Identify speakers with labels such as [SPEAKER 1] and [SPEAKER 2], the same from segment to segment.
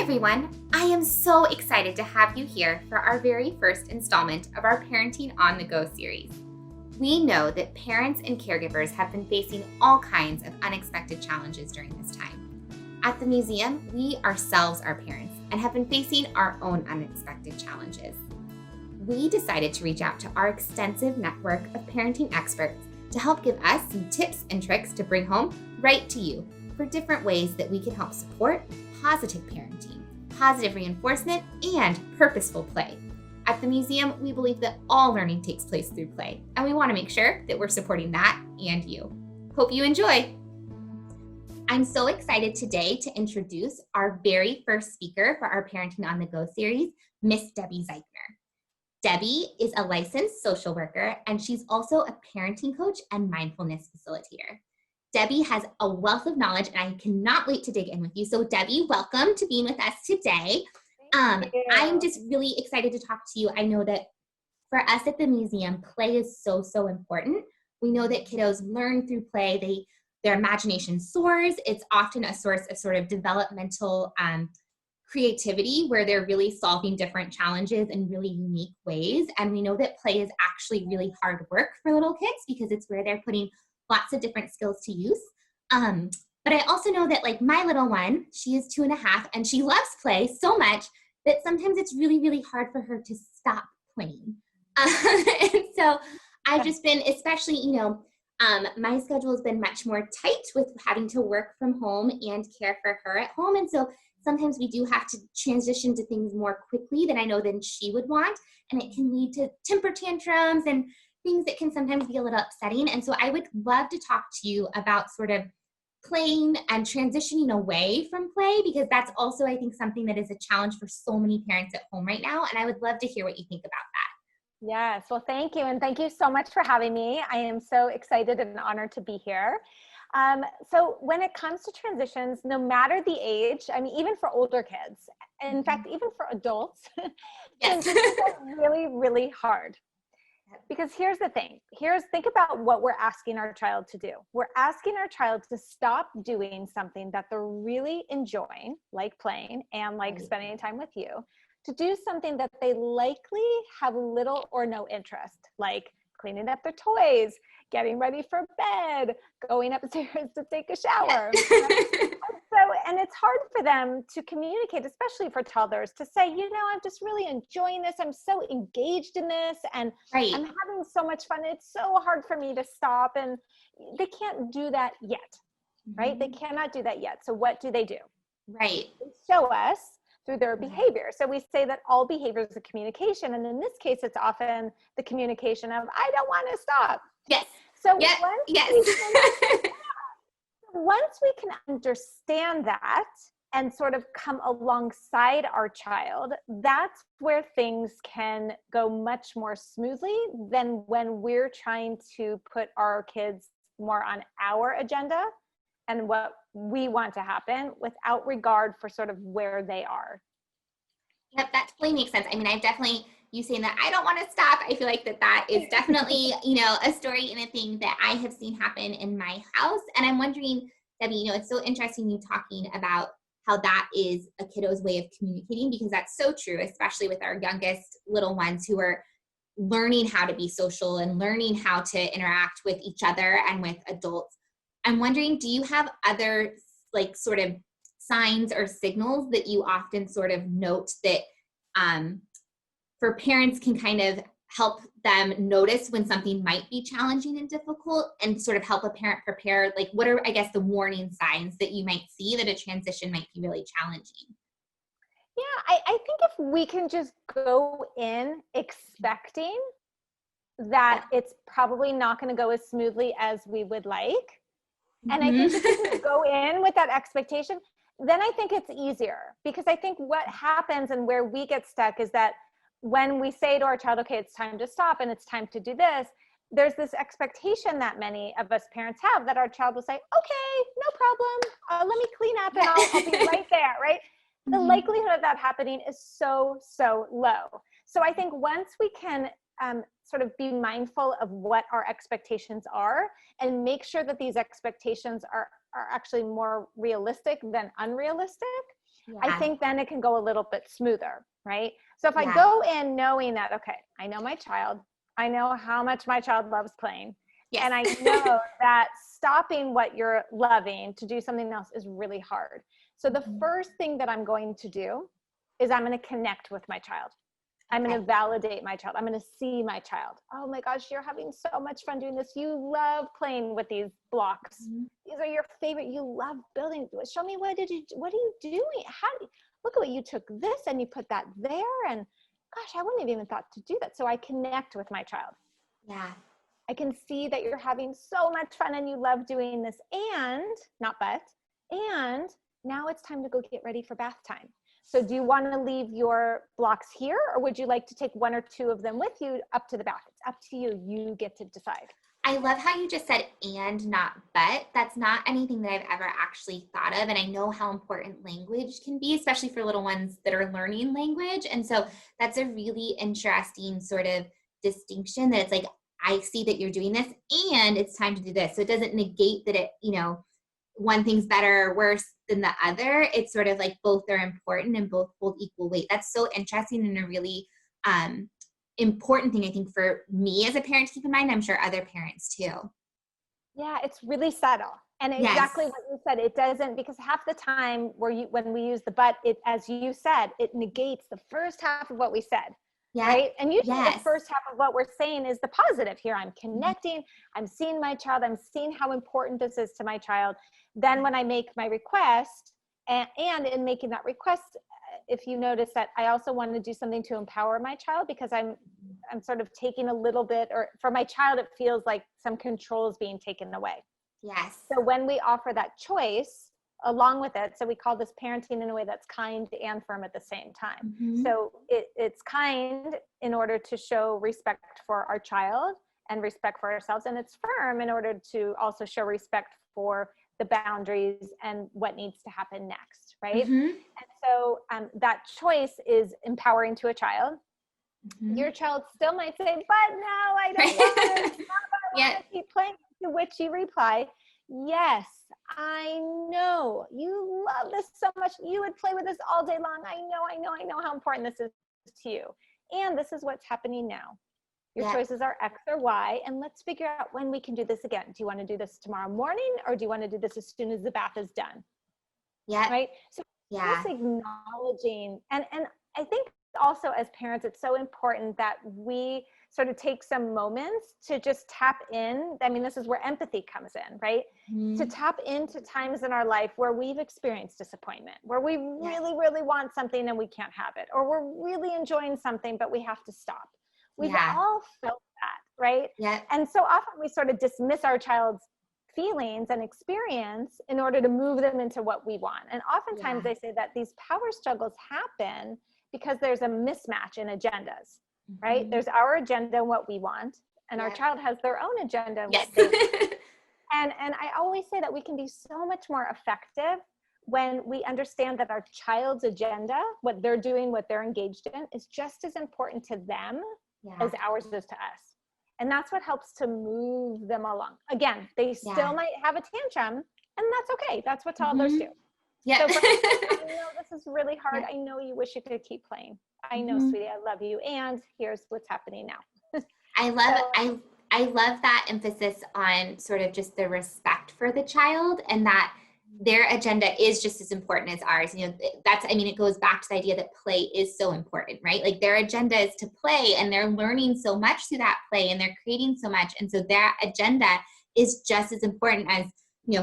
[SPEAKER 1] everyone. I am so excited to have you here for our very first installment of our Parenting on the Go series. We know that parents and caregivers have been facing all kinds of unexpected challenges during this time. At the museum, we ourselves are parents and have been facing our own unexpected challenges. We decided to reach out to our extensive network of parenting experts to help give us some tips and tricks to bring home right to you for different ways that we can help support positive parenting, positive reinforcement, and purposeful play. At the museum, we believe that all learning takes place through play, and we want to make sure that we're supporting that and you. Hope you enjoy. I'm so excited today to introduce our very first speaker for our Parenting on the Go series, Miss Debbie Zeichner. Debbie is a licensed social worker, and she's also a parenting coach and mindfulness facilitator. Debbie has a wealth of knowledge, and I cannot wait to dig in with you. So Debbie, welcome to being with us today. I'm just really excited to talk to you. I know that for us at the museum, play is so important. We know that kiddos learn through play. Their imagination soars. It's often a source of sort of developmental creativity where they're really solving different challenges in really unique ways. And we know that play is actually really hard work for little kids because it's where they're putting lots of different skills to use. But I also know that like my little one, she is 2.5 and she loves play so much that sometimes it's really hard for her to stop playing. And so I've just been, especially, my schedule has been much more tight with having to work from home and care for her at home. And so sometimes we do have to transition to things more quickly than I know than she would want. And it can lead to temper tantrums and things that can sometimes be a little upsetting. And so I would love to talk to you about sort of playing and transitioning away from play, because that's also, I think, something that is a challenge for so many parents at home right now. And I would love to hear what you think about that.
[SPEAKER 2] Yes, well, thank you. And thank you so much for having me. I am so excited and honored to be here. So when it comes to transitions, no matter the age, I mean, even for older kids, in fact, even for adults, transitions are really hard. Because here's the thing. Think about what we're asking our child to do. We're asking our child to stop doing something that they're really enjoying, like playing and like spending time with you, to do something that they likely have little or no interest, like cleaning up their toys, getting ready for bed, going upstairs to take a shower. And it's hard for them to communicate, especially for toddlers, to say, I'm just really enjoying this. I'm so engaged in this and I'm having so much fun. It's so hard for me to stop. And they can't do that yet, right? They cannot do that yet. So what do? They show us through their behavior. So we say that all behavior is a communication. And in this case, it's often the communication of, I don't want to stop.
[SPEAKER 1] Yes.
[SPEAKER 2] So once we can understand that and sort of come alongside our child, that's where things can go much more smoothly than when we're trying to put our kids more on our agenda and what we want to happen without regard for sort of where they are.
[SPEAKER 1] Yep, that totally makes sense. I mean, you saying that I don't want to stop, I feel like that is definitely, a story and a thing that I have seen happen in my house. And I'm wondering, Debbie, it's so interesting you talking about how that is a kiddo's way of communicating, because that's so true, especially with our youngest little ones who are learning how to be social and learning how to interact with each other and with adults. I'm wondering, do you have other like sort of signs or signals that you often sort of note that for parents can kind of help them notice when something might be challenging and difficult and sort of help a parent prepare? Like, what are, I guess, the warning signs that you might see that a transition might be really challenging?
[SPEAKER 2] Yeah, I think if we can just go in expecting that it's probably not going to go as smoothly as we would like. And I think if we just go in with that expectation, then I think it's easier, because I think what happens and where we get stuck is that when we say to our child, okay, it's time to stop and it's time to do this, there's this expectation that many of us parents have that our child will say, okay, no problem. Let me clean up and I'll be right there, right? The likelihood of that happening is so low. So I think once we can sort of be mindful of what our expectations are and make sure that these expectations are actually more realistic than unrealistic, I
[SPEAKER 1] Yeah.
[SPEAKER 2] think then it can go a little bit smoother, right? So if I
[SPEAKER 1] Yeah.
[SPEAKER 2] go in knowing that, okay, I know my child, I know how much my child loves playing,
[SPEAKER 1] Yes.
[SPEAKER 2] and I know that stopping what you're loving to do something else is really hard. So the first thing that I'm going to do is I'm going to connect with my child. I'm going to validate my child. I'm going to see my child. Oh my gosh, you're having so much fun doing this. You love playing with these blocks. These are your favorite. You love building. Show me, what are you doing? Look at what you took this and you put that there. And gosh, I wouldn't have even thought to do that. So I connect with my child.
[SPEAKER 1] Yeah.
[SPEAKER 2] I can see that you're having so much fun and you love doing this, and now it's time to go get ready for bath time. So do you want to leave your blocks here, or would you like to take one or two of them with you up to the bath? It's up to you. You get to decide.
[SPEAKER 1] I love how you just said and, not but. That's not anything that I've ever actually thought of. And I know how important language can be, especially for little ones that are learning language. And so that's a really interesting sort of distinction, that it's like, I see that you're doing this and it's time to do this. So it doesn't negate that it, one thing's better or worse than the other. It's sort of like both are important and both hold equal weight. That's so interesting, and a really important thing, I think, for me as a parent to keep in mind. I'm sure other parents too.
[SPEAKER 2] Yeah, it's really subtle. And exactly what you said, it doesn't, because half the time when we use the but, it, as you said, it negates the first half of what we said. Yeah. Right. And usually the first half of what we're saying is the positive here. I'm connecting, I'm seeing my child, I'm seeing how important this is to my child. Then when I make my request, and in making that request, if you notice that I also want to do something to empower my child, because I'm sort of taking a little bit, or for my child, it feels like some control is being taken away.
[SPEAKER 1] Yes.
[SPEAKER 2] So when we offer that choice along with it, so we call this parenting in a way that's kind and firm at the same time. So it's kind in order to show respect for our child and respect for ourselves, and it's firm in order to also show respect for the boundaries and what needs to happen next, right? And so that choice is empowering to a child. Your child still might say, but no, I don't want to. I want to keep playing. To which you reply, yes, I know you love this so much. You would play with this all day long. I know how important this is to you. And this is what's happening now. Your choices are X or Y, and let's figure out when we can do this again. Do you want to do this tomorrow morning, or do you want to do this as soon as the bath is done? Yeah. Right. So just acknowledging, and I think also as parents, it's so important that we sort of take some moments to just tap in. I mean, this is where empathy comes in, right? To tap into times in our life where we've experienced disappointment, where we really, really want something and we can't have it, or we're really enjoying something, but we have to stop. We've all felt that, right? And so often we sort of dismiss our child's feelings and experience in order to move them into what we want. And oftentimes they say that these power struggles happen because there's a mismatch in agendas, right? There's our agenda and what we want, and our child has their own agenda and what they want. And I always say that we can be so much more effective when we understand that our child's agenda, what they're doing, what they're engaged in, is just as important to them as ours is to us. And that's what helps to move them along. Again, they still might have a tantrum, and that's okay. That's what toddlers do. So for I know this is really hard. I know you wish you could keep playing. I know, sweetie, I love you. And here's what's happening now.
[SPEAKER 1] I love that emphasis on sort of just the respect for the child, and that their agenda is just as important as ours. It goes back to the idea that play is so important, right? Like their agenda is to play, and they're learning so much through that play, and they're creating so much. And so their agenda is just as important as,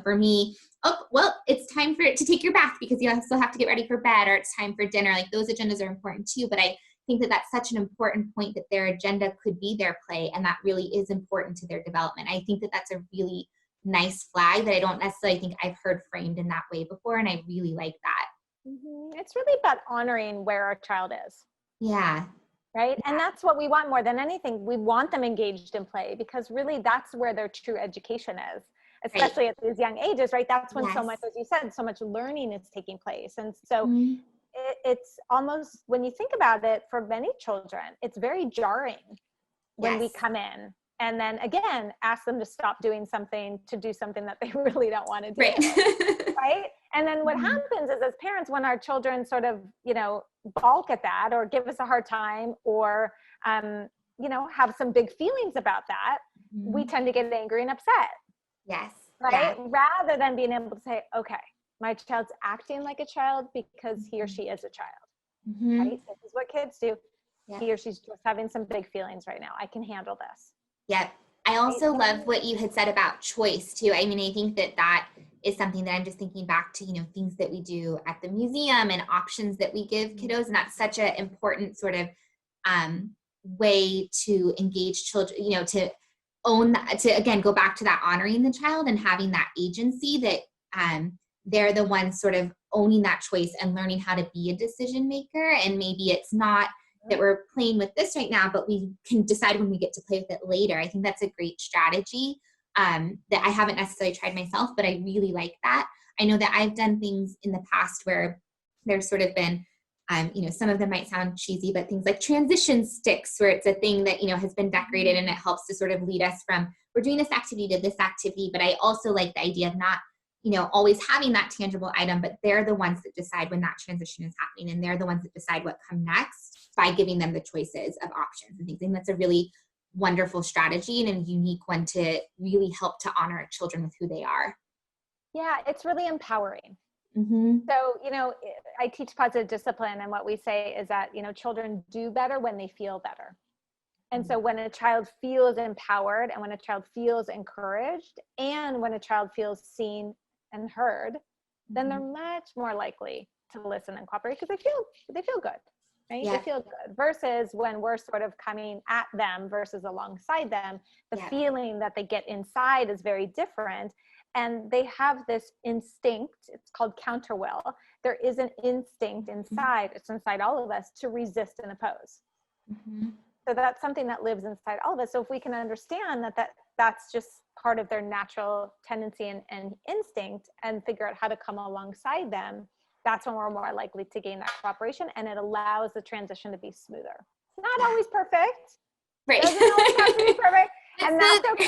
[SPEAKER 1] for me, oh, well, it's time to take your bath because you still have to get ready for bed, or it's time for dinner. Like those agendas are important too. But I think that that's such an important point, that their agenda could be their play, and that really is important to their development. I think that that's a really nice flag that I don't necessarily think I've heard framed in that way before, and I really like that.
[SPEAKER 2] It's really about honoring where our child is.
[SPEAKER 1] Yeah.
[SPEAKER 2] Right? Yeah. And that's what we want more than anything. We want them engaged in play, because really that's where their true education is, especially at these young ages, right? That's when so much, as you said, so much learning is taking place. And so it's almost, when you think about it, for many children, it's very jarring when we come in and then again ask them to stop doing something to do something that they really don't want to do. Right? And then what happens is, as parents, when our children sort of, balk at that or give us a hard time or, have some big feelings about that, we tend to get angry and upset.
[SPEAKER 1] Yes.
[SPEAKER 2] Right? Yeah. Rather than being able to say, okay, my child's acting like a child because he or she is a child. Right? This is what kids do. Yeah. He or she's just having some big feelings right now. I can handle this.
[SPEAKER 1] Yep. I also love what you had said about choice too. I mean, I think that is something that I'm just thinking back to, things that we do at the museum and options that we give kiddos. And that's such an important sort of way to engage children, to own that, to again, go back to that honoring the child and having that agency that they're the ones sort of owning that choice and learning how to be a decision maker. And maybe it's not that we're playing with this right now, but we can decide when we get to play with it later. I think that's a great strategy that I haven't necessarily tried myself, but I really like that. I know that I've done things in the past where there's sort of been, some of them might sound cheesy, but things like transition sticks, where it's a thing that, has been decorated and it helps to sort of lead us from, we're doing this activity to this activity. But I also like the idea of not, always having that tangible item, but they're the ones that decide when that transition is happening. And they're the ones that decide what come next by giving them the choices of options and things. And that's a really wonderful strategy and a unique one to really help to honor children with who they are.
[SPEAKER 2] Yeah, it's really empowering. So, I teach positive discipline, and what we say is that, children do better when they feel better. And so when a child feels empowered and when a child feels encouraged and when a child feels seen and heard, then they're much more likely to listen and cooperate because they feel good, right? Yeah. They feel good versus when we're sort of coming at them versus alongside them, the feeling that they get inside is very different. And they have this instinct, it's called counter will. There is an instinct inside, it's inside all of us to resist and oppose. So that's something that lives inside all of us. So if we can understand that's just part of their natural tendency and instinct and figure out how to come alongside them, that's when we're more likely to gain that cooperation, and it allows the transition to be smoother. Not always perfect.
[SPEAKER 1] Right.
[SPEAKER 2] Doesn't always have to be perfect. And that's okay.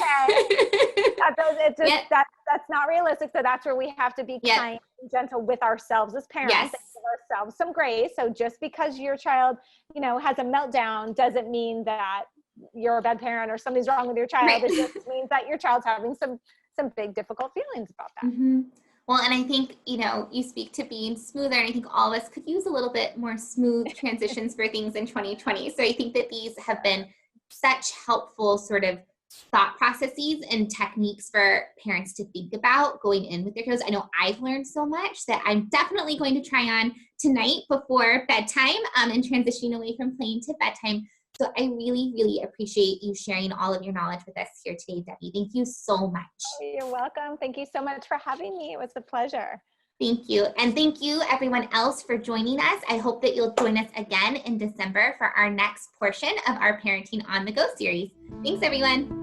[SPEAKER 2] That's not realistic. So that's where we have to be kind and gentle with ourselves as parents and give ourselves some grace. So just because your child, has a meltdown doesn't mean that you're a bad parent or something's wrong with your child. Right. It just means that your child's having some big difficult feelings about that.
[SPEAKER 1] Well, and I think, you speak to being smoother, and I think all of us could use a little bit more smooth transitions for things in 2020. So I think that these have been such helpful sort of thought processes and techniques for parents to think about going in with their kiddos. I know I've learned so much that I'm definitely going to try on tonight before bedtime and transitioning away from playing to bedtime. So I really, really appreciate you sharing all of your knowledge with us here today, Debbie. Thank you so much.
[SPEAKER 2] You're welcome. Thank you so much for having me. It was a pleasure.
[SPEAKER 1] Thank you. And thank you everyone else for joining us. I hope that you'll join us again in December for our next portion of our Parenting on the Go series. Thanks everyone.